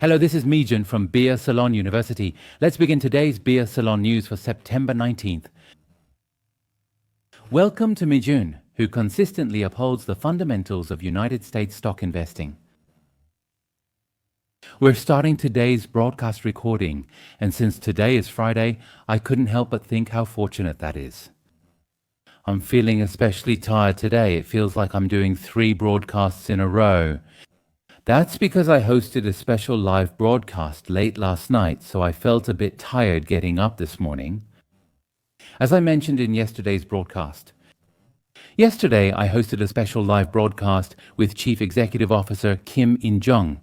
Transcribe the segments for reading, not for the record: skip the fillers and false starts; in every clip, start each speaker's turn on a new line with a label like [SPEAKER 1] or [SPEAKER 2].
[SPEAKER 1] Hello, this is Mijion from Beer Salon University. Let's begin today's Beer Salon news for September 19th. Welcome to Mijion, who consistently upholds the fundamentals of United States stock investing. We're starting today's broadcast recording, and since today is Friday, I couldn't help but think how fortunate that is. I'm feeling especially tired today. It feels like I'm doing 3 broadcasts in a row. That's because I hosted a special live broadcast late last night, so I felt a bit tired getting up this morning. As I mentioned in yesterday's broadcast, yesterday I hosted a special live broadcast with Chief Executive Officer Kim In-jung.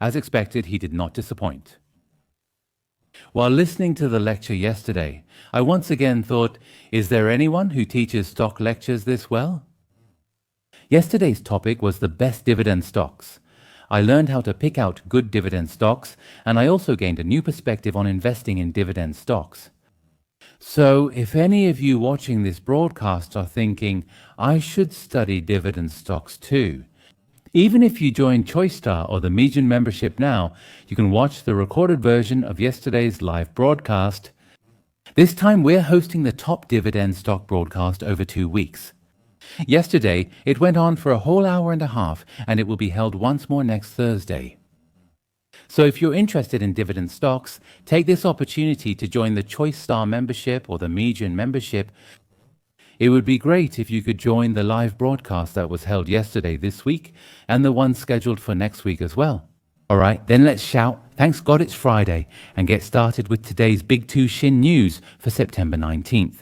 [SPEAKER 1] As expected, he did not disappoint. While listening to the lecture yesterday, I once again thought, is there anyone who teaches stock lectures this well? Yesterday's topic was the best dividend stocks. I learned how to pick out good dividend stocks, and I also gained a new perspective on investing in dividend stocks. So, if any of you watching this broadcast are thinking, I should study dividend stocks too, even if you join ChoiceStar or the Mijion membership now, you can watch the recorded version of yesterday's live broadcast. This time we're hosting the top dividend stock broadcast over 2 weeks. Yesterday, it went on for a whole hour and a half, and it will be held once more next Thursday. So if you're interested in dividend stocks, take this opportunity to join the ChoiceStar membership or the Mijion membership. It would be great if you could join the live broadcast that was held yesterday this week, and the one scheduled for next week as well. Alright, then let's shout, thanks God it's Friday, and get started with today's Big Two Shin news for September 19th.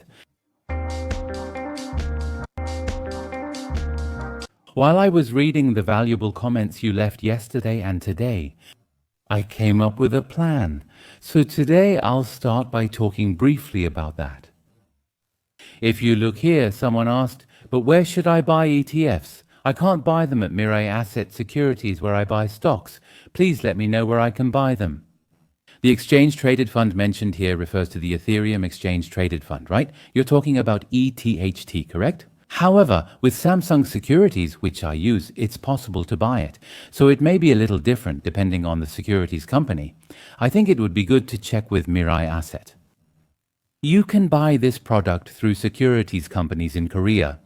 [SPEAKER 1] While I was reading the valuable comments you left yesterday and today, I came up with a plan. So today I'll start by talking briefly about that. If you look here, someone asked, but where should I buy ETFs? I can't buy them at Mirai Asset Securities where I buy stocks. Please let me know where I can buy them. The exchange-traded fund mentioned here refers to the Ethereum Exchange-Traded Fund, right? You're talking about ETHT, correct? However, with Samsung Securities, which I use, it's possible to buy it. So it may be a little different depending on the securities company. I think it would be good to check with Mirai Asset. You can buy this product through securities companies in Korea.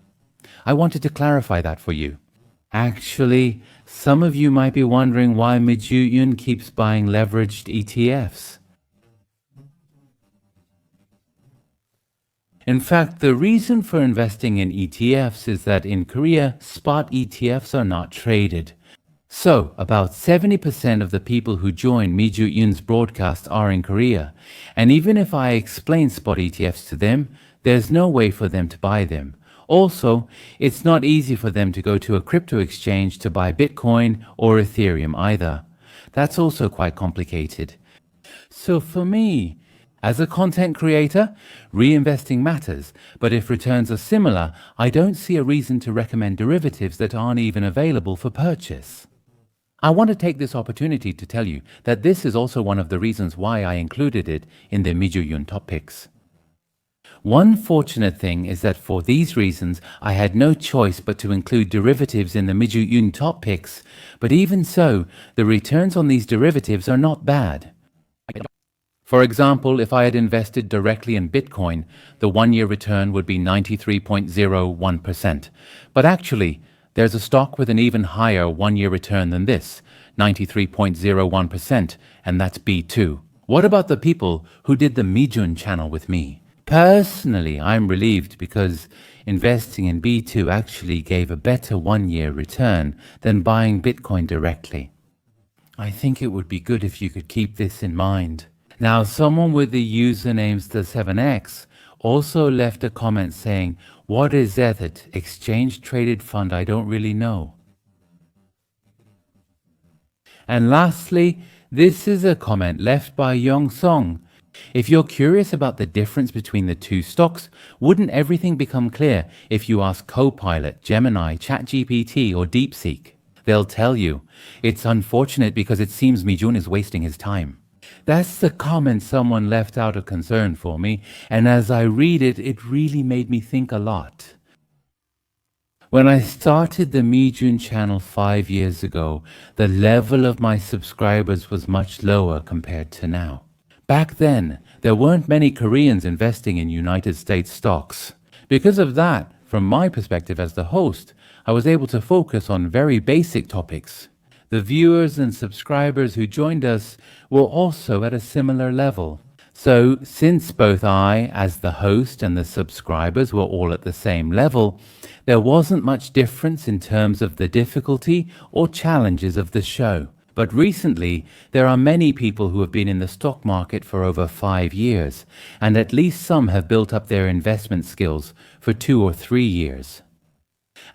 [SPEAKER 1] I wanted to clarify that for you. Actually, some of you might be wondering why Mijion keeps buying leveraged ETFs. In fact, the reason for investing in ETFs is that in Korea, spot ETFs are not traded. So, about 70% of the people who join Mijion's broadcast are in Korea, and even if I explain spot ETFs to them, there's no way for them to buy them. Also, it's not easy for them to go to a crypto exchange to buy Bitcoin or Ethereum either. That's also quite complicated. So for me, as a content creator, reinvesting matters, but if returns are similar, I don't see a reason to recommend derivatives that aren't even available for purchase. I want to take this opportunity to tell you that this is also one of the reasons why I included it in the Mijion top picks. One fortunate thing is that for these reasons, I had no choice but to include derivatives in the Mijion top picks, but even so, the returns on these derivatives are not bad. For example, if I had invested directly in Bitcoin, the 1-year return would be 93.01%. But actually, there's a stock with an even higher 1-year return than this, 93.01%, and that's B2. What about the people who did the Mijion channel with me? Personally, I'm relieved because investing in B2 actually gave a better 1-year return than buying Bitcoin directly. I think it would be good if you could keep this in mind. Now, someone with the username the7x also left a comment saying, what is that exchange-traded fund? I don't really know. And lastly, this is a comment left by Yong Song. If you're curious about the difference between the two stocks, wouldn't everything become clear if you ask Copilot, Gemini, ChatGPT or DeepSeek? They'll tell you. It's unfortunate because it seems Mijion is wasting his time. That's the comment someone left out of concern for me, and as I read it, it really made me think a lot. When I started the Mijion channel 5 years ago, the level of my subscribers was much lower compared to now. Back then, there weren't many Koreans investing in United States stocks. Because of that, from my perspective as the host, I was able to focus on very basic topics. The viewers and subscribers who joined us were also at a similar level. So, since both I, as the host, and the subscribers were all at the same level, there wasn't much difference in terms of the difficulty or challenges of the show. But recently, there are many people who have been in the stock market for over 5 years, and at least some have built up their investment skills for 2 or 3 years.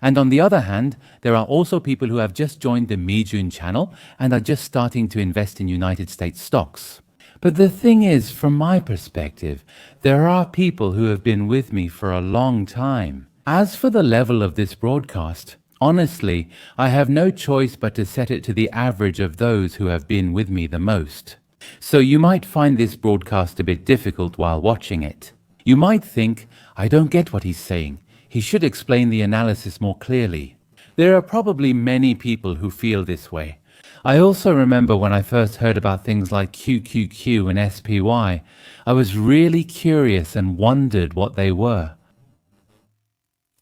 [SPEAKER 1] And on the other hand, there are also people who have just joined the Mijion channel and are just starting to invest in United States stocks. But the thing is, from my perspective, there are people who have been with me for a long time. As for the level of this broadcast, honestly, I have no choice but to set it to the average of those who have been with me the most. So you might find this broadcast a bit difficult while watching it. You might think, I don't get what he's saying. He should explain the analysis more clearly. There are probably many people who feel this way. I also remember when I first heard about things like QQQ and SPY, I was really curious and wondered what they were.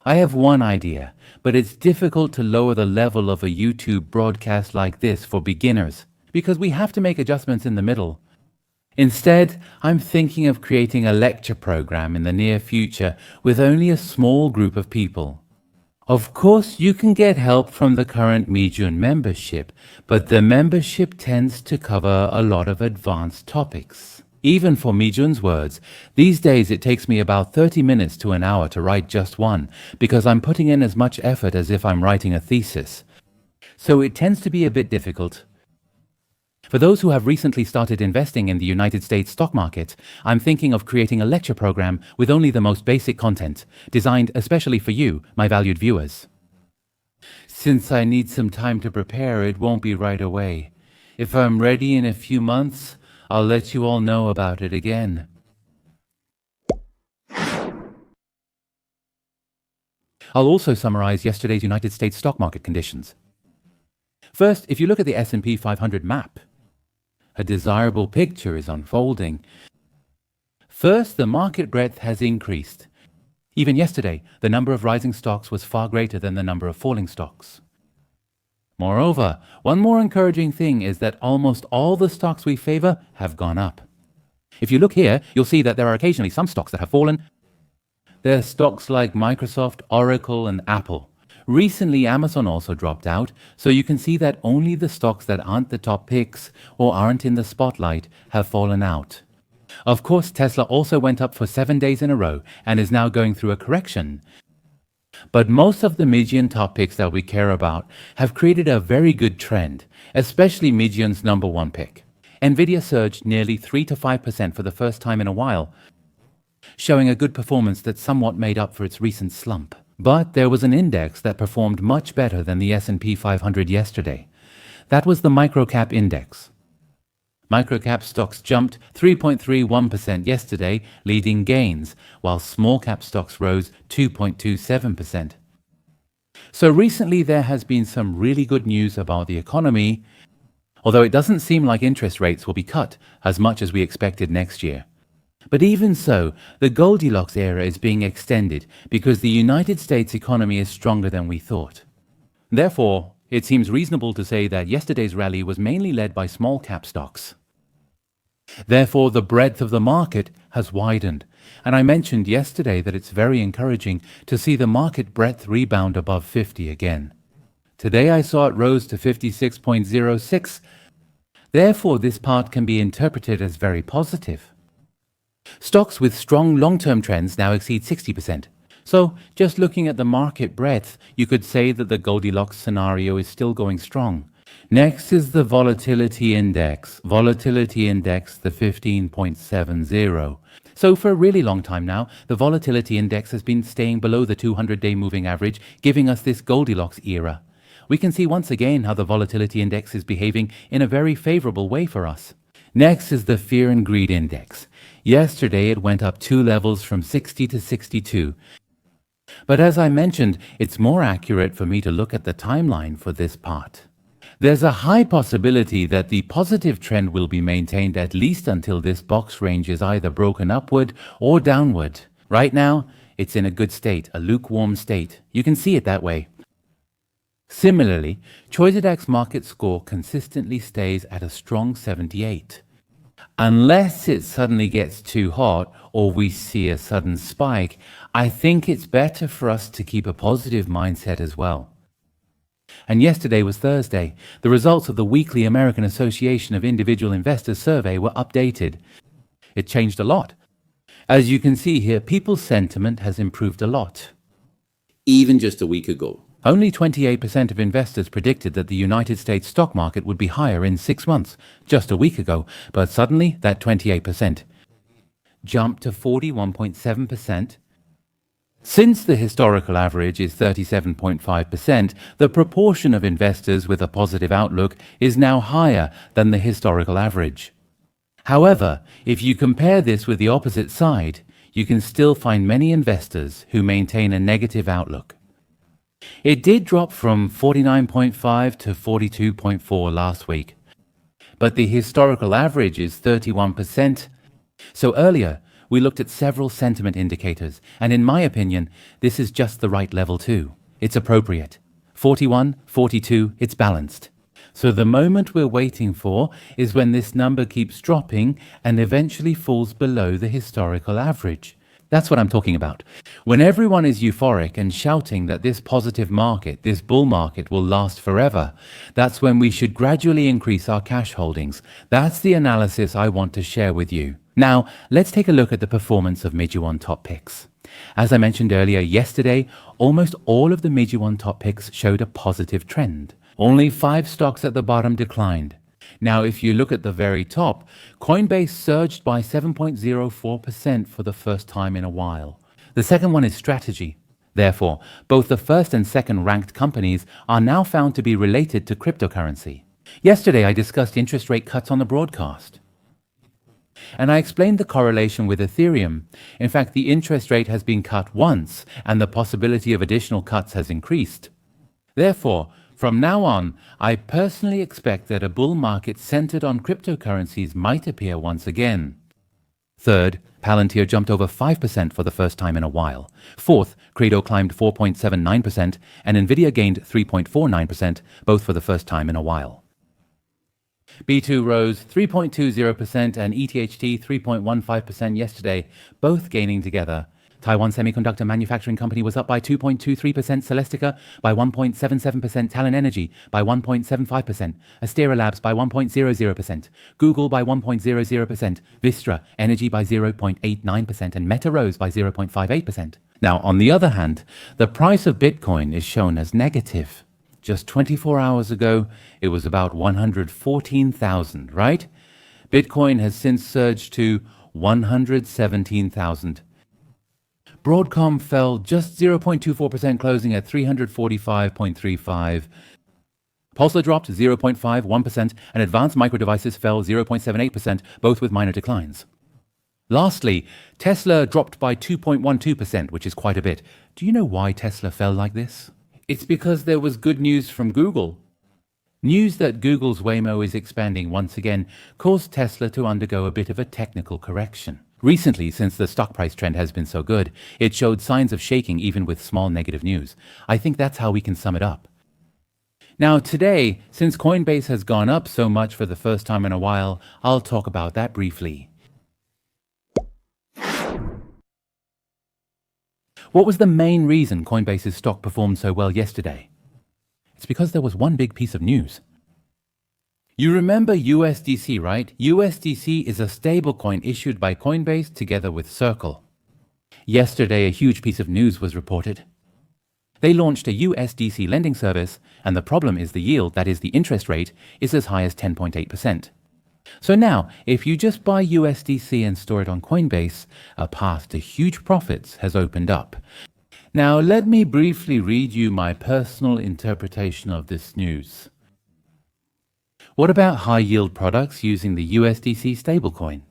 [SPEAKER 1] I have one idea, but it's difficult to lower the level of a YouTube broadcast like this for beginners, because we have to make adjustments in the middle. Instead, I'm thinking of creating a lecture program in the near future with only a small group of people. Of course, you can get help from the current Mijion membership, but the membership tends to cover a lot of advanced topics. Even for Mijion's words, these days it takes me about 30 minutes to an hour to write just one, because I'm putting in as much effort as if I'm writing a thesis. So it tends to be a bit difficult. For those who have recently started investing in the United States stock market, I'm thinking of creating a lecture program with only the most basic content, designed especially for you, my valued viewers. Since I need some time to prepare, it won't be right away. If I'm ready in a few months, I'll let you all know about it again. I'll also summarize yesterday's United States stock market conditions. First, if you look at the S&P 500 map, a desirable picture is unfolding. First, the market breadth has increased. Even yesterday, the number of rising stocks was far greater than the number of falling stocks. Moreover, one more encouraging thing is that almost all the stocks we favor have gone up. If you look here, you'll see that there are occasionally some stocks that have fallen. There are stocks like Microsoft, Oracle, and Apple. Recently, Amazon also dropped out, so you can see that only the stocks that aren't the top picks or aren't in the spotlight have fallen out. Of course, Tesla also went up for 7 days in a row and is now going through a correction. But most of the Mijion top picks that we care about have created a very good trend, especially Mijion's number one pick. Nvidia surged nearly 3 to 5% for the first time in a while, showing a good performance that somewhat made up for its recent slump. But there was an index that performed much better than the S&P 500 yesterday. That was the microcap index. Microcap stocks jumped 3.31% yesterday, leading gains, while small-cap stocks rose 2.27%. So recently there has been some really good news about the economy, although it doesn't seem like interest rates will be cut as much as we expected next year. But even so, the Goldilocks era is being extended because the United States economy is stronger than we thought. Therefore, it seems reasonable to say that yesterday's rally was mainly led by small-cap stocks. Therefore, the breadth of the market has widened, and I mentioned yesterday that it's very encouraging to see the market breadth rebound above 50 again. Today I saw it rose to 56.06. Therefore, this part can be interpreted as very positive. Stocks with strong long-term trends now exceed 60%. So, just looking at the market breadth, you could say that the Goldilocks scenario is still going strong. Next is the volatility index. Volatility index, the 15.70. So for a really long time now, the volatility index has been staying below the 200-day moving average, giving us this Goldilocks era. We can see once again how the volatility index is behaving in a very favorable way for us. Next is the fear and greed index. Yesterday it went up 2 levels from 60 to 62. But as I mentioned, it's more accurate for me to look at the timeline for this part. There's a high possibility that the positive trend will be maintained at least until this box range is either broken upward or downward. Right now, it's in a good state, a lukewarm state. You can see it that way. Similarly, Choice market score consistently stays at a strong 78. Unless it suddenly gets too hot or we see a sudden spike, I think it's better for us to keep a positive mindset as well. And yesterday was Thursday. The results of the weekly American Association of Individual Investors survey were updated. It changed a lot. As you can see here, people's sentiment has improved a lot. Even just a week ago, only 28% of investors predicted that the United States stock market would be higher in 6 months, just a week ago, but suddenly that 28% jumped to 41.7%. Since the historical average is 37.5%, the proportion of investors with a positive outlook is now higher than the historical average. However, if you compare this with the opposite side, you can still find many investors who maintain a negative outlook. It did drop from 49.5 to 42.4 last week, but the historical average is 31%. So earlier, we looked at several sentiment indicators, and in my opinion, this is just the right level too. It's appropriate. 41, 42, it's balanced. So the moment we're waiting for is when this number keeps dropping and eventually falls below the historical average. That's what I'm talking about. When everyone is euphoric and shouting that this positive market, this bull market will last forever, that's when we should gradually increase our cash holdings. That's the analysis I want to share with you. Now, let's take a look at the performance of Mijion top picks. As I mentioned earlier, yesterday, almost all of the Mijion top picks showed a positive trend. Only 5 stocks at the bottom declined. Now, if you look at the very top, Coinbase surged by 7.04% for the first time in a while. The second one is strategy. Therefore, both the first and second ranked companies are now found to be related to cryptocurrency. Yesterday, I discussed interest rate cuts on the broadcast. And I explained the correlation with Ethereum. In fact, the interest rate has been cut once, and the possibility of additional cuts has increased. Therefore, from now on, I personally expect that a bull market centered on cryptocurrencies might appear once again. Third, Palantir jumped over 5% for the first time in a while. Fourth, Credo climbed 4.79%, and Nvidia gained 3.49%, both for the first time in a while. B2 rose 3.20% and ETHT 3.15% yesterday, both gaining together. Taiwan Semiconductor Manufacturing Company was up by 2.23%, Celestica by 1.77%, Talon Energy by 1.75%, Astera Labs by 1.00%, Google by 1.00%, Vistra Energy by 0.89%, and Meta rose by 0.58%. Now, on the other hand, the price of Bitcoin is shown as negative. Just 24 hours ago, it was about 114,000, right? Bitcoin has since surged to 117,000. Broadcom fell just 0.24%, closing at 345.35. Pulsar dropped 0.51%, and Advanced Micro Devices fell 0.78%, both with minor declines. Lastly, Tesla dropped by 2.12%, which is quite a bit. Do you know why Tesla fell like this? It's because there was good news from Google. News that Google's Waymo is expanding once again caused Tesla to undergo a bit of a technical correction. Recently, since the stock price trend has been so good, it showed signs of shaking even with small negative news. I think that's how we can sum it up. Now today, since Coinbase has gone up so much for the first time in a while, I'll talk about that briefly. What was the main reason Coinbase's stock performed so well yesterday? It's because there was one big piece of news. You remember USDC, right? USDC is a stablecoin issued by Coinbase together with Circle. Yesterday, a huge piece of news was reported. They launched a USDC lending service, and the problem is the yield, that is the interest rate, is as high as 10.8%. So now, if you just buy USDC and store it on Coinbase, a path to huge profits has opened up. Now, let me briefly read you my personal interpretation of this news. What about high-yield products using the USDC stablecoin?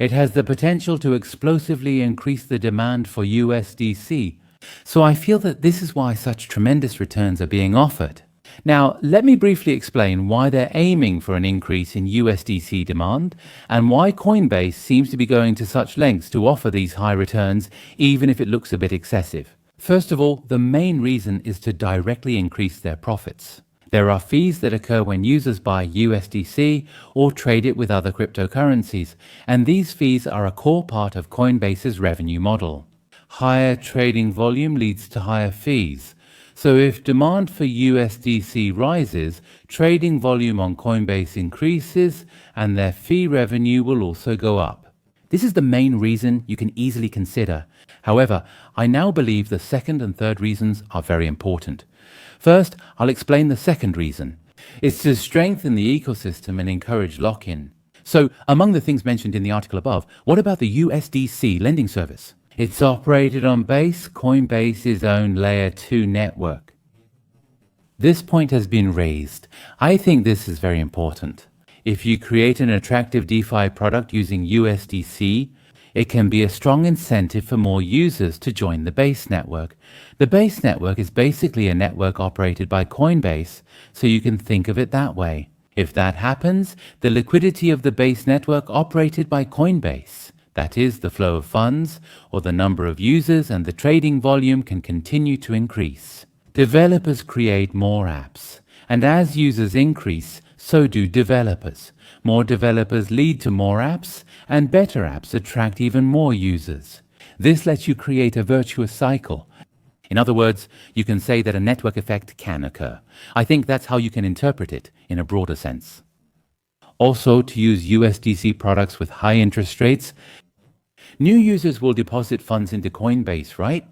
[SPEAKER 1] It has the potential to explosively increase the demand for USDC. So I feel that this is why such tremendous returns are being offered. Now, let me briefly explain why they're aiming for an increase in USDC demand and why Coinbase seems to be going to such lengths to offer these high returns, even if it looks a bit excessive. First of all, the main reason is to directly increase their profits. There are fees that occur when users buy USDC or trade it with other cryptocurrencies, and these fees are a core part of Coinbase's revenue model. Higher trading volume leads to higher fees. So if demand for USDC rises, trading volume on Coinbase increases and their fee revenue will also go up. This is the main reason you can easily consider. However, I now believe the second and third reasons are very important. First, I'll explain the second reason. It's to strengthen the ecosystem and encourage lock-in. So, among the things mentioned in the article above, what about the USDC lending service? It's operated on Coinbase's own Layer 2 network. This point has been raised. I think this is very important. If you create an attractive DeFi product using USDC, it can be a strong incentive for more users to join the Base network. The Base network is basically a network operated by Coinbase, so you can think of it that way. If that happens, the liquidity of the Base network operated by Coinbase, that is, the flow of funds, or the number of users and the trading volume can continue to increase. Developers create more apps, and as users increase, so do developers. More developers lead to more apps, and better apps attract even more users. This lets you create a virtuous cycle. In other words, you can say that a network effect can occur. I think that's how you can interpret it in a broader sense. Also, to use USDC products with high interest rates, new users will deposit funds into Coinbase, right?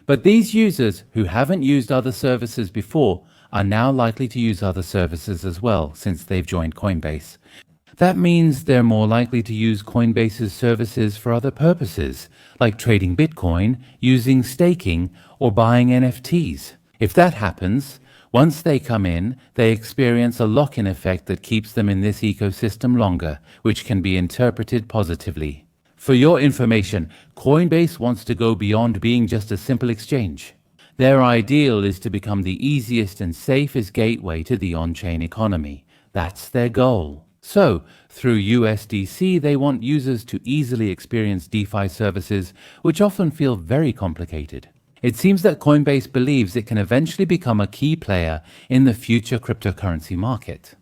[SPEAKER 1] But these users who haven't used other services before are now likely to use other services as well since they've joined Coinbase. That means they're more likely to use Coinbase's services for other purposes, like trading Bitcoin, using staking, or buying NFTs. If that happens, once they come in, they experience a lock-in effect that keeps them in this ecosystem longer, which can be interpreted positively. For your information, Coinbase wants to go beyond being just a simple exchange. Their ideal is to become the easiest and safest gateway to the on-chain economy. That's their goal. So, through USDC, they want users to easily experience DeFi services, which often feel very complicated. It seems that Coinbase believes it can eventually become a key player in the future cryptocurrency market.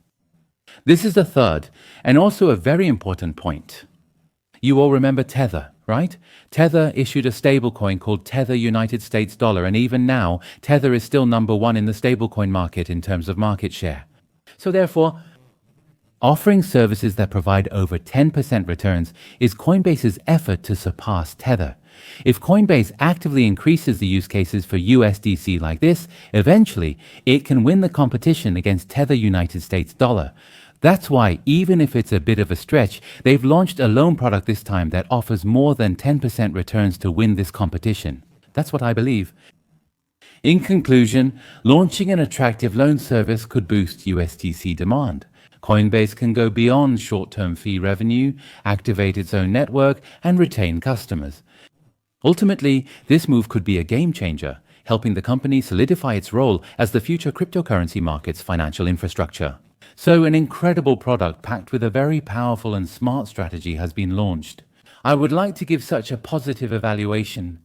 [SPEAKER 1] This is the third, and also a very important point. You all remember Tether, right? Tether issued a stablecoin called Tether United States Dollar, and even now, Tether is still number one in the stablecoin market in terms of market share. So therefore, offering services that provide over 10% returns is Coinbase's effort to surpass Tether. If Coinbase actively increases the use cases for USDC like this, eventually it can win the competition against Tether United States Dollar. That's why, even if it's a bit of a stretch, they've launched a loan product this time that offers more than 10% returns to win this competition. That's what I believe. In conclusion, launching an attractive loan service could boost USDC demand. Coinbase can go beyond short-term fee revenue, activate its own network, and retain customers. Ultimately, this move could be a game changer, helping the company solidify its role as the future cryptocurrency market's financial infrastructure. So an incredible product packed with a very powerful and smart strategy has been launched. I would like to give such a positive evaluation.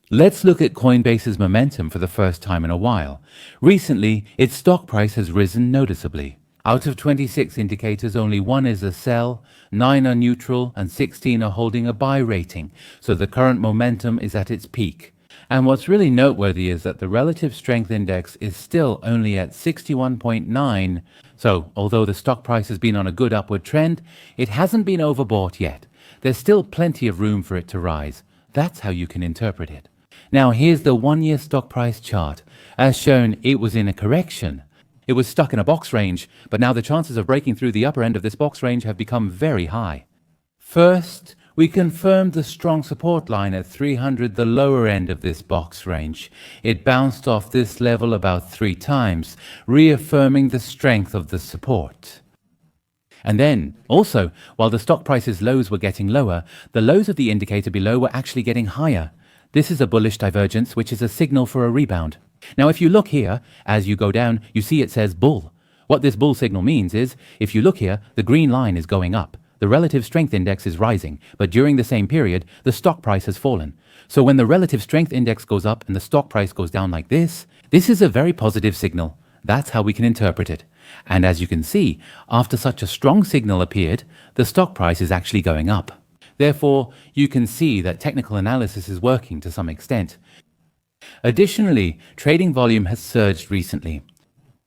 [SPEAKER 1] Let's look at Coinbase's momentum for the first time in a while. Recently, its stock price has risen noticeably. Out of 26 indicators, only 1 is a sell, 9 are neutral, and 16 are holding a buy rating, so the current momentum is at its peak. And what's really noteworthy is that the relative strength index is still only at 61.9. So, although the stock price has been on a good upward trend, it hasn't been overbought yet. There's still plenty of room for it to rise. That's how you can interpret it. Now, here's the 1-year stock price chart. As shown, it was in a correction. It was stuck in a box range, but now the chances of breaking through the upper end of this box range have become very high. First, we confirmed the strong support line at 300, the lower end of this box range. It bounced off this level about 3 times, reaffirming the strength of the support. And then, also, while the stock price's lows were getting lower, the lows of the indicator below were actually getting higher. This is a bullish divergence, which is a signal for a rebound. Now, if you look here, as you go down, you see it says bull. What this bull signal means is, if you look here, the green line is going up. The relative strength index is rising, but during the same period, the stock price has fallen. So when the relative strength index goes up and the stock price goes down like this is a very positive signal. That's how we can interpret it. And as you can see, after such a strong signal appeared, the stock price is actually going up. Therefore, you can see that technical analysis is working to some extent. Additionally, trading volume has surged recently.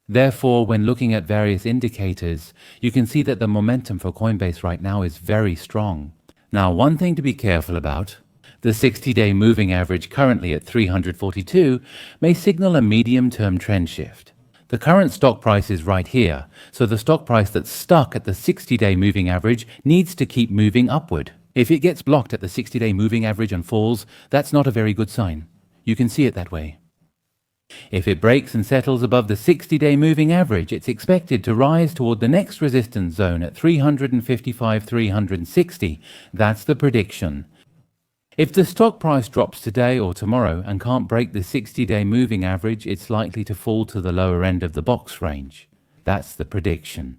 [SPEAKER 1] Therefore, when looking at various indicators, you can see that the momentum for Coinbase right now is very strong. Now, one thing to be careful about, the 60-day moving average currently at 342 may signal a medium-term trend shift. The current stock price is right here, so the stock price that's stuck at the 60-day moving average needs to keep moving upward. If it gets blocked at the 60-day moving average and falls, that's not a very good sign. You can see it that way. If it breaks and settles above the 60-day moving average, it's expected to rise toward the next resistance zone at 355-360. That's the prediction. If the stock price drops today or tomorrow and can't break the 60-day moving average, it's likely to fall to the lower end of the box range. That's the prediction.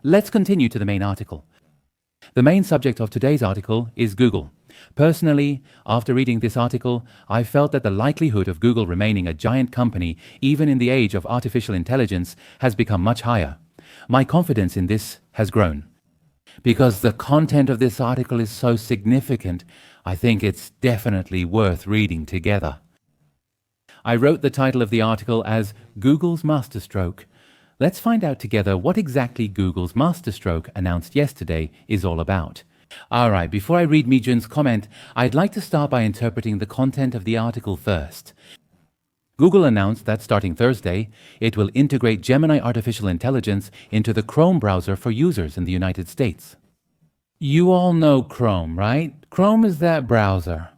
[SPEAKER 1] Let's continue to the main article. The main subject of today's article is Google. Personally, after reading this article, I felt that the likelihood of Google remaining a giant company, even in the age of artificial intelligence, has become much higher. My confidence in this has grown. Because the content of this article is so significant, I think it's definitely worth reading together. I wrote the title of the article as Google's Masterstroke. Let's find out together what exactly Google's masterstroke announced yesterday is all about. Alright, before I read Mijion's comment, I'd like to start by interpreting the content of the article first. Google announced that starting Thursday, it will integrate Gemini artificial intelligence into the Chrome browser for users in the United States. You all know Chrome, right? Chrome is that browser.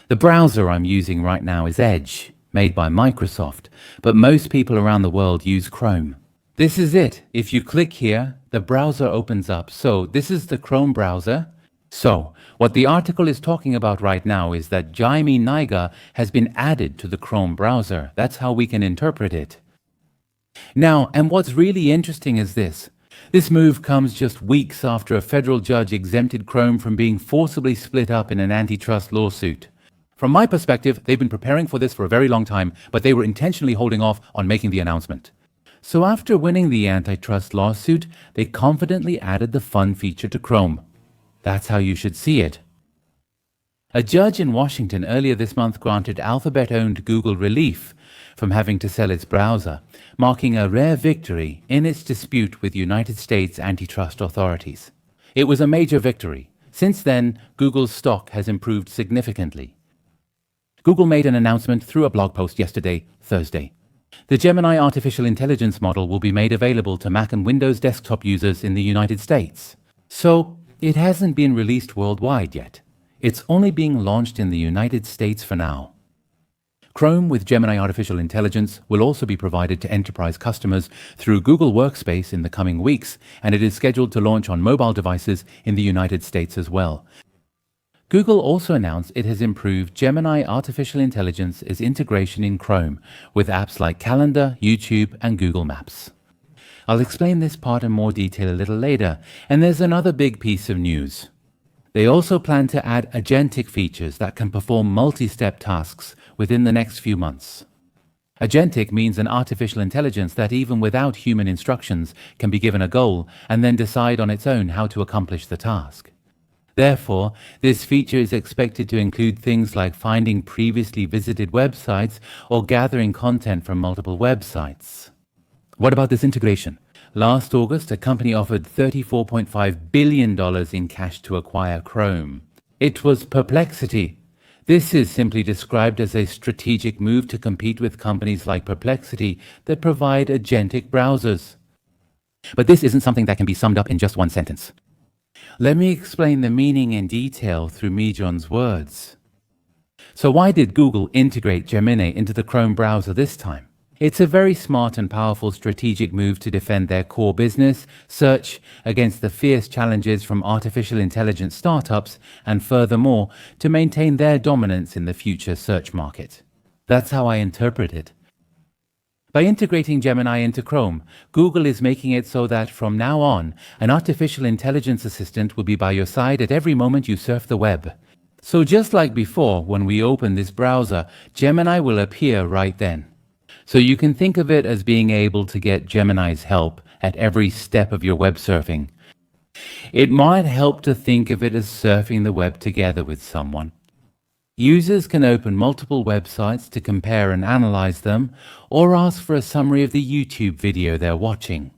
[SPEAKER 1] The browser I'm using right now is Edge, made by Microsoft, but most people around the world use Chrome. This is it. If you click here, the browser opens up. So this is the Chrome browser. So what the article is talking about right now is that Gemini has been added to the Chrome browser. That's how we can interpret it. Now, and what's really interesting is this. This move comes just weeks after a federal judge exempted Chrome from being forcibly split up in an antitrust lawsuit. From my perspective, they've been preparing for this for a very long time, but they were intentionally holding off on making the announcement. So after winning the antitrust lawsuit, they confidently added the fun feature to Chrome. That's how you should see it. A judge in Washington earlier this month granted Alphabet-owned Google relief from having to sell its browser, marking a rare victory in its dispute with United States antitrust authorities. It was a major victory. Since then, Google's stock has improved significantly. Google made an announcement through a blog post yesterday, Thursday. The Gemini artificial intelligence model will be made available to Mac and Windows desktop users in the United States. So, it hasn't been released worldwide yet. It's only being launched in the United States for now. Chrome with Gemini artificial intelligence will also be provided to enterprise customers through Google Workspace in the coming weeks, and it is scheduled to launch on mobile devices in the United States as well. Google also announced it has improved Gemini artificial intelligence's integration in Chrome with apps like Calendar, YouTube, and Google Maps. I'll explain this part in more detail a little later, and there's another big piece of news. They also plan to add agentic features that can perform multi-step tasks within the next few months. Agentic means an artificial intelligence that even without human instructions can be given a goal and then decide on its own how to accomplish the task. Therefore, this feature is expected to include things like finding previously visited websites or gathering content from multiple websites. What about this integration? Last August, a company offered $34.5 billion in cash to acquire Chrome. It was Perplexity. This is simply described as a strategic move to compete with companies like Perplexity that provide agentic browsers. But this isn't something that can be summed up in just one sentence. Let me explain the meaning in detail through Mijion's words. So why did Google integrate Gemini into the Chrome browser this time? It's a very smart and powerful strategic move to defend their core business, search, against the fierce challenges from artificial intelligence startups, and furthermore, to maintain their dominance in the future search market. That's how I interpret it. By integrating Gemini into Chrome, Google is making it so that from now on, an artificial intelligence assistant will be by your side at every moment you surf the web. So just like before, when we open this browser, Gemini will appear right then. So you can think of it as being able to get Gemini's help at every step of your web surfing. It might help to think of it as surfing the web together with someone. Users can open multiple websites to compare and analyze them, or ask for a summary of the YouTube video they're watching.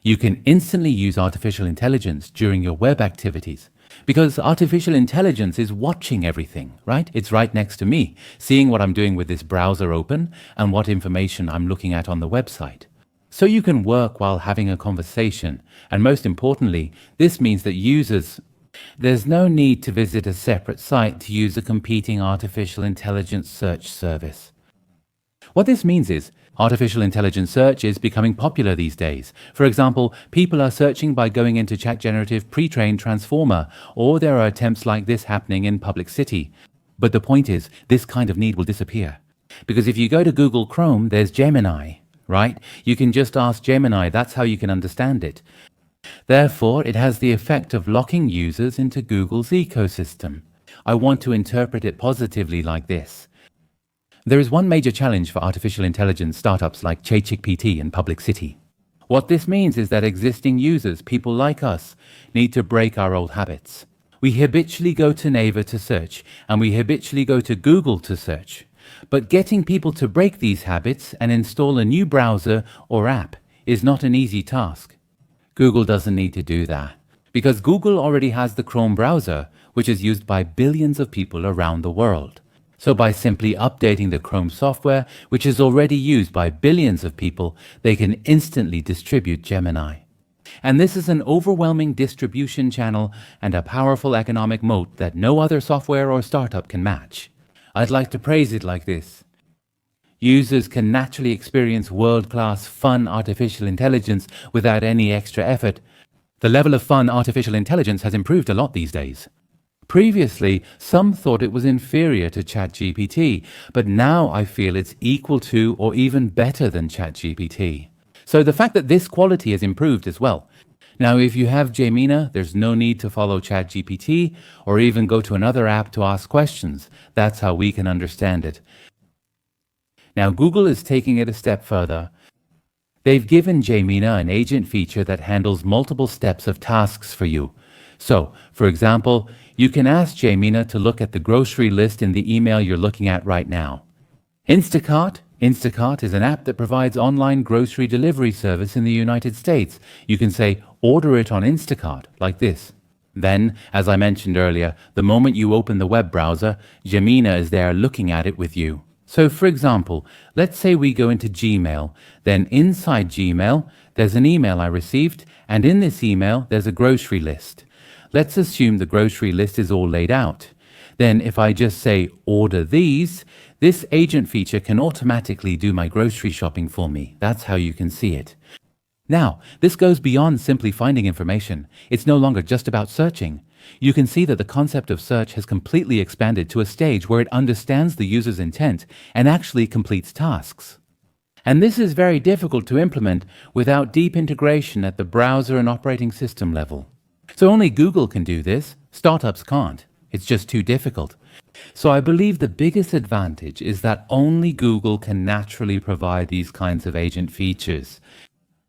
[SPEAKER 1] You can instantly use artificial intelligence during your web activities, because artificial intelligence is watching everything, right? It's right next to me, seeing what I'm doing with this browser open and what information I'm looking at on the website. So you can work while having a conversation, and most importantly, this means that there's no need to visit a separate site to use a competing artificial intelligence search service. What this means is, artificial intelligence search is becoming popular these days. For example, people are searching by going into ChatGenerative pre-trained transformer, or there are attempts like this happening in Public City. But the point is, this kind of need will disappear. Because if you go to Google Chrome, there's Gemini, right? You can just ask Gemini, that's how you can understand it. Therefore, it has the effect of locking users into Google's ecosystem. I want to interpret it positively like this. There is one major challenge for artificial intelligence startups like ChatGPT and Public City. What this means is that existing users, people like us, need to break our old habits. We habitually go to Naver to search, and we habitually go to Google to search. But getting people to break these habits and install a new browser or app is not an easy task. Google doesn't need to do that, because Google already has the Chrome browser, which is used by billions of people around the world. So by simply updating the Chrome software, which is already used by billions of people, they can instantly distribute Gemini. And this is an overwhelming distribution channel and a powerful economic moat that no other software or startup can match. I'd like to praise it like this. Users can naturally experience world-class fun artificial intelligence without any extra effort. The level of fun artificial intelligence has improved a lot these days. Previously, some thought it was inferior to ChatGPT, but now I feel it's equal to or even better than ChatGPT. So the fact that this quality has improved as well. Now, if you have Gemini, there's no need to follow ChatGPT or even go to another app to ask questions. That's how we can understand it. Now, Google is taking it a step further. They've given Gemini an agent feature that handles multiple steps of tasks for you. So, for example, you can ask Gemini to look at the grocery list in the email you're looking at right now. Instacart is an app that provides online grocery delivery service in the United States. You can say, order it on Instacart, like this. Then, as I mentioned earlier, the moment you open the web browser, Gemini is there looking at it with you. So, for example, let's say we go into Gmail. Then inside Gmail, there's an email I received, and in this email, there's a grocery list. Let's assume the grocery list is all laid out. Then if I just say, order these, this agent feature can automatically do my grocery shopping for me. That's how you can see it. Now, this goes beyond simply finding information. It's no longer just about searching. You can see that the concept of search has completely expanded to a stage where it understands the user's intent and actually completes tasks. And this is very difficult to implement without deep integration at the browser and operating system level. So only Google can do this. Startups can't. It's just too difficult. So I believe the biggest advantage is that only Google can naturally provide these kinds of agent features.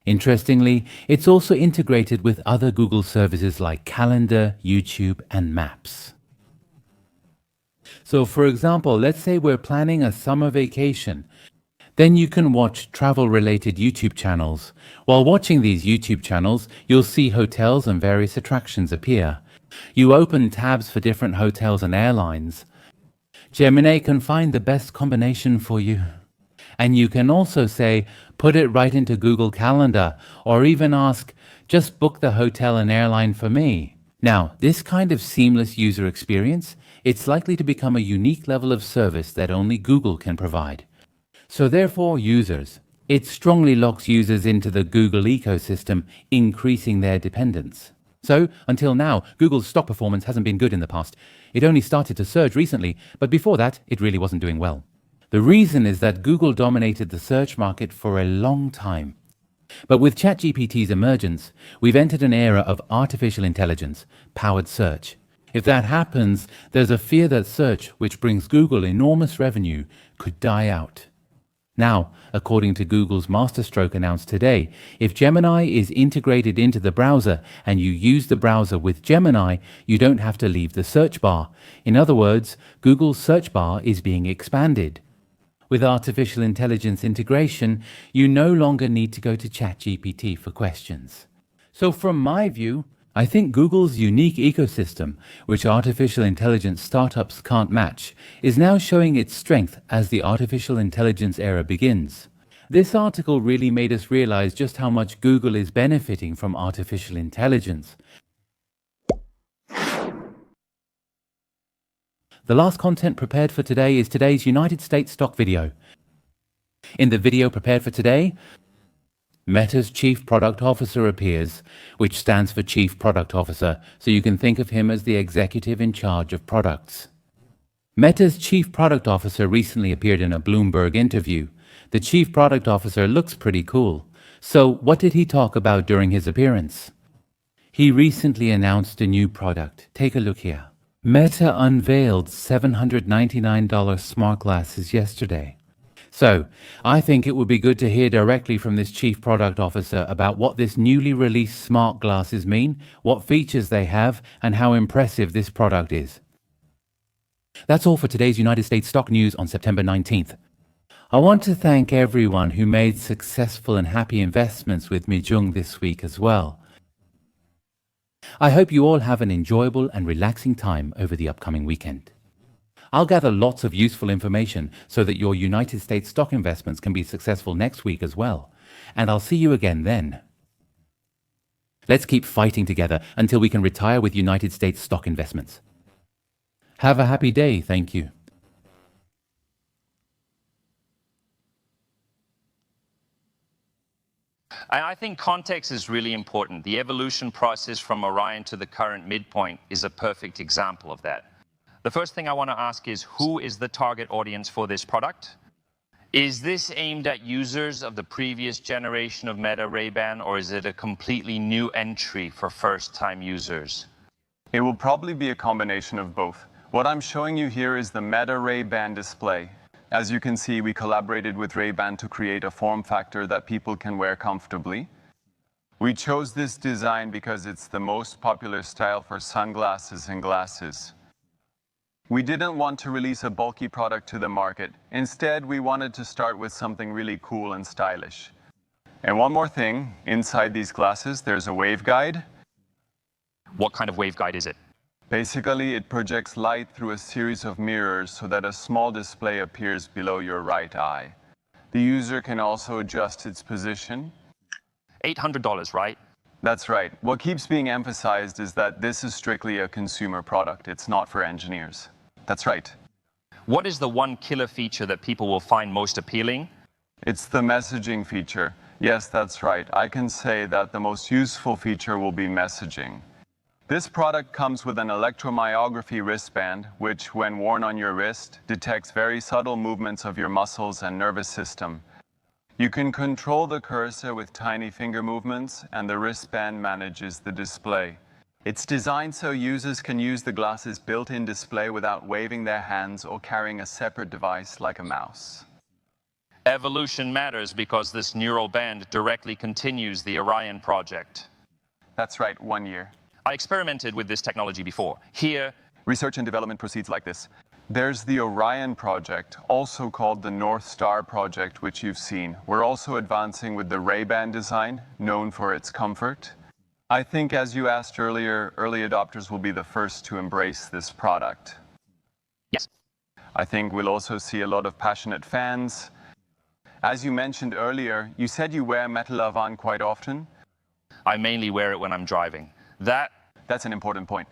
[SPEAKER 1] Interestingly, it's also integrated with other Google services like Calendar, YouTube, and Maps. So for example, let's say we're planning a summer vacation. Then you can watch travel-related YouTube channels. While watching these YouTube channels, you'll see hotels and various attractions appear. You open tabs for different hotels and airlines. Gemini can find the best combination for you. And you can also say, put it right into Google Calendar, or even ask, just book the hotel and airline for me. Now, this kind of seamless user experience, it's likely to become a unique level of service that only Google can provide. So therefore, users, It strongly locks users into the Google ecosystem, increasing their dependence. So, until now, Google's stock performance hasn't been good in the past. It only started to surge recently, but before that, it really wasn't doing well. The reason is that Google dominated the search market for a long time. But with ChatGPT's emergence, we've entered an era of artificial intelligence powered search. If that happens, there's a fear that search, which brings Google enormous revenue, could die out. Now, according to Google's masterstroke announced today, if Gemini is integrated into the browser and you use the browser with Gemini, you don't have to leave the search bar. In other words, Google's search bar is being expanded. With artificial intelligence integration, you no longer need to go to ChatGPT for questions. So from my view, I think Google's unique ecosystem, which artificial intelligence startups can't match, is now showing its strength as the artificial intelligence era begins. This article really made us realize just how much Google is benefiting from artificial intelligence. The last content prepared for today is today's United States stock video. In the video prepared for today, Meta's Chief Product Officer appears, which stands for Chief Product Officer, so you can think of him as the executive in charge of products. Meta's Chief Product Officer recently appeared in a Bloomberg interview. The Chief Product Officer looks pretty cool. So what did he talk about during his appearance? He recently announced a new product. Take a look here. Meta unveiled $799 smart glasses yesterday. So, I think it would be good to hear directly from this Chief Product Officer about what this newly released smart glasses mean, what features they have, and how impressive this product is. That's all for today's United States stock news on September 19th. I want to thank everyone who made successful and happy investments with Mijion this week as well. I hope you all have an enjoyable and relaxing time over the upcoming weekend. I'll gather lots of useful information so that your United States stock investments can be successful next week as well. And I'll see you again then. Let's keep fighting together until we can retire with United States stock investments. Have a happy day, thank you.
[SPEAKER 2] I think context is really important. The evolution process from Orion to the current midpoint is a perfect example of that. The first thing I want to ask is, who is the target audience for this product? Is this aimed at users of the previous generation of Meta Ray-Ban, or is it a completely new entry for first-time users?
[SPEAKER 3] It will probably be a combination of both. What I'm showing you here is the Meta Ray-Ban display. As you can see, we collaborated with Ray-Ban to create a form factor that people can wear comfortably. We chose this design because it's the most popular style for sunglasses and glasses. We didn't want to release a bulky product to the market. Instead, we wanted to start with something really cool and stylish. And one more thing, inside these glasses, there's a waveguide.
[SPEAKER 2] What kind of waveguide is it?
[SPEAKER 3] Basically, it projects light through a series of mirrors so that a small display appears below your right eye. The user can also adjust its position.
[SPEAKER 2] $800, right?
[SPEAKER 3] That's right. What keeps being emphasized is that this is strictly a consumer product. It's not for engineers. That's right.
[SPEAKER 2] What is the one killer feature that people will find most appealing?
[SPEAKER 3] It's the messaging feature. Yes, that's right. I can say that the most useful feature will be messaging. This product comes with an electromyography wristband, which, when worn on your wrist, detects very subtle movements of your muscles and nervous system. You can control the cursor with tiny finger movements, and the wristband manages the display. It's designed so users can use the glasses' built-in display without waving their hands or carrying a separate device like a mouse.
[SPEAKER 2] Evolution matters because this neural band directly continues the Orion project.
[SPEAKER 3] That's right, 1 year.
[SPEAKER 2] I experimented with this technology before. Here,
[SPEAKER 3] research and development proceeds like this. There's the Orion project, also called the North Star project, which you've seen. We're also advancing with the Ray-Ban design, known for its comfort. I think, as you asked earlier, early adopters will be the first to embrace this product.
[SPEAKER 2] yes.
[SPEAKER 3] I think we'll also see a lot of passionate fans. As you mentioned earlier, you said you wear Metal Avant quite often.
[SPEAKER 2] I mainly wear it when I'm driving.
[SPEAKER 3] That's an important point.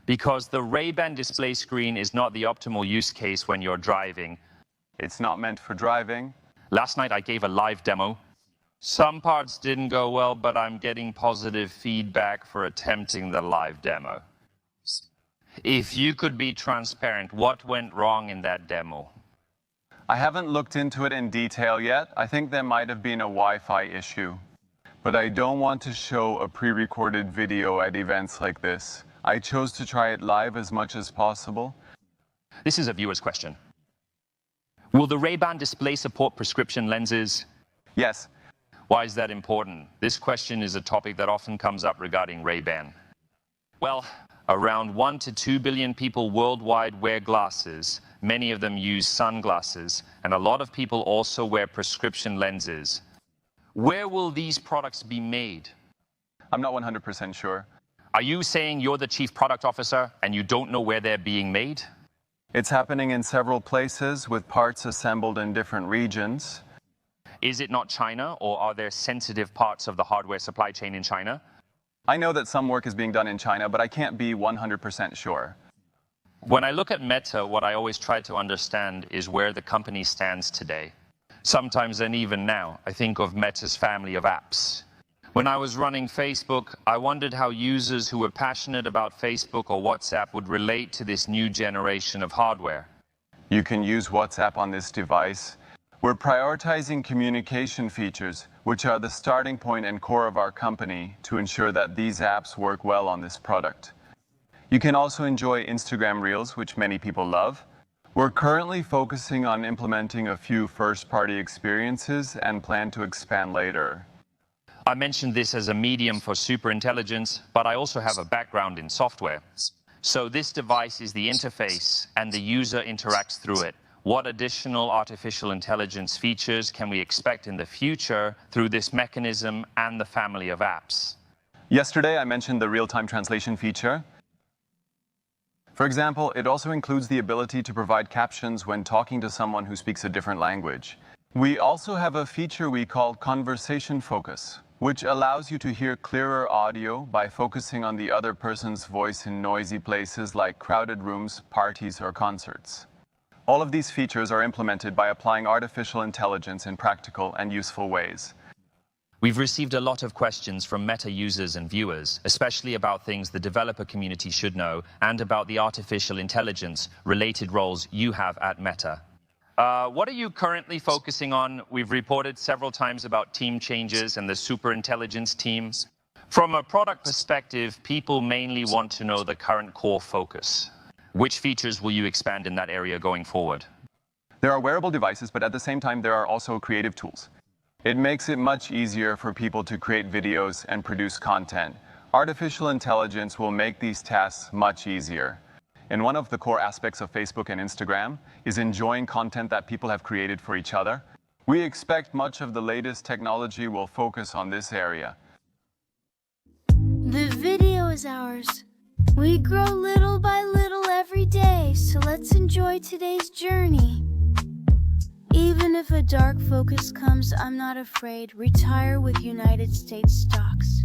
[SPEAKER 2] Because the Ray-Ban display screen is not the optimal use case when you're driving.
[SPEAKER 3] It's not meant for driving.
[SPEAKER 2] Last night I gave a live demo. Some parts didn't go well, but I'm getting positive feedback for attempting the live demo. If you could be transparent, what went wrong in that demo?
[SPEAKER 3] I haven't looked into it in detail yet. I think there might have been a Wi-Fi issue. But I don't want to show a pre-recorded video at events like this. I chose to try it live as much as possible.
[SPEAKER 2] This is a viewer's question. Will the Ray-Ban display support prescription lenses?
[SPEAKER 3] Yes.
[SPEAKER 2] Why is that important? This question is a topic that often comes up regarding Ray-Ban. Well, around 1 to 2 billion people worldwide wear glasses. Many of them use sunglasses, and a lot of people also wear prescription lenses. Where will these products be made?
[SPEAKER 3] I'm not 100% sure.
[SPEAKER 2] Are you saying you're the chief product officer and you don't know where they're being made?
[SPEAKER 3] It's happening in several places with parts assembled in different regions.
[SPEAKER 2] Is it not China, or are there sensitive parts of the hardware supply chain in China?
[SPEAKER 3] I know that some work is being done in China, but I can't be 100% sure.
[SPEAKER 2] When I look at Meta, what I always try to understand is where the company stands today. Sometimes, and even now, I think of Meta's family of apps. When I was running Facebook, I wondered how users who were passionate about Facebook or WhatsApp would relate to this new generation of hardware.
[SPEAKER 3] You can use WhatsApp on this device. We're prioritizing communication features, which are the starting point and core of our company, to ensure that these apps work well on this product. You can also enjoy Instagram Reels, which many people love. We're currently focusing on implementing a few first-party experiences and plan to expand later.
[SPEAKER 2] I mentioned this as a medium for superintelligence, but I also have a background in software. So this device is the interface, and the user interacts through it. What additional artificial intelligence features can we expect in the future through this mechanism and the family of apps?
[SPEAKER 3] Yesterday, I mentioned the real-time translation feature. For example, it also includes the ability to provide captions when talking to someone who speaks a different language. We also have a feature we call Conversation Focus, which allows you to hear clearer audio by focusing on the other person's voice in noisy places like crowded rooms, parties, or concerts. All of these features are implemented by applying artificial intelligence in practical and useful ways.
[SPEAKER 2] We've received a lot of questions from Meta users and viewers, especially about things the developer community should know and about the artificial intelligence-related roles you have at Meta. What are you currently focusing on? We've reported several times about team changes and the superintelligence teams. From a product perspective, people mainly want to know the current core focus. Which features will you expand in that area going forward?
[SPEAKER 3] There are wearable devices, but at the same time, there are also creative tools. It makes it much easier for people to create videos and produce content. Artificial intelligence will make these tasks much easier. And one of the core aspects of Facebook and Instagram is enjoying content that people have created for each other. We expect much of the latest technology will focus on this area.
[SPEAKER 4] The video is ours. We grow little by little every day, so let's enjoy today's journey. Even if a dark focus comes, I'm not afraid. Retire with United States stocks.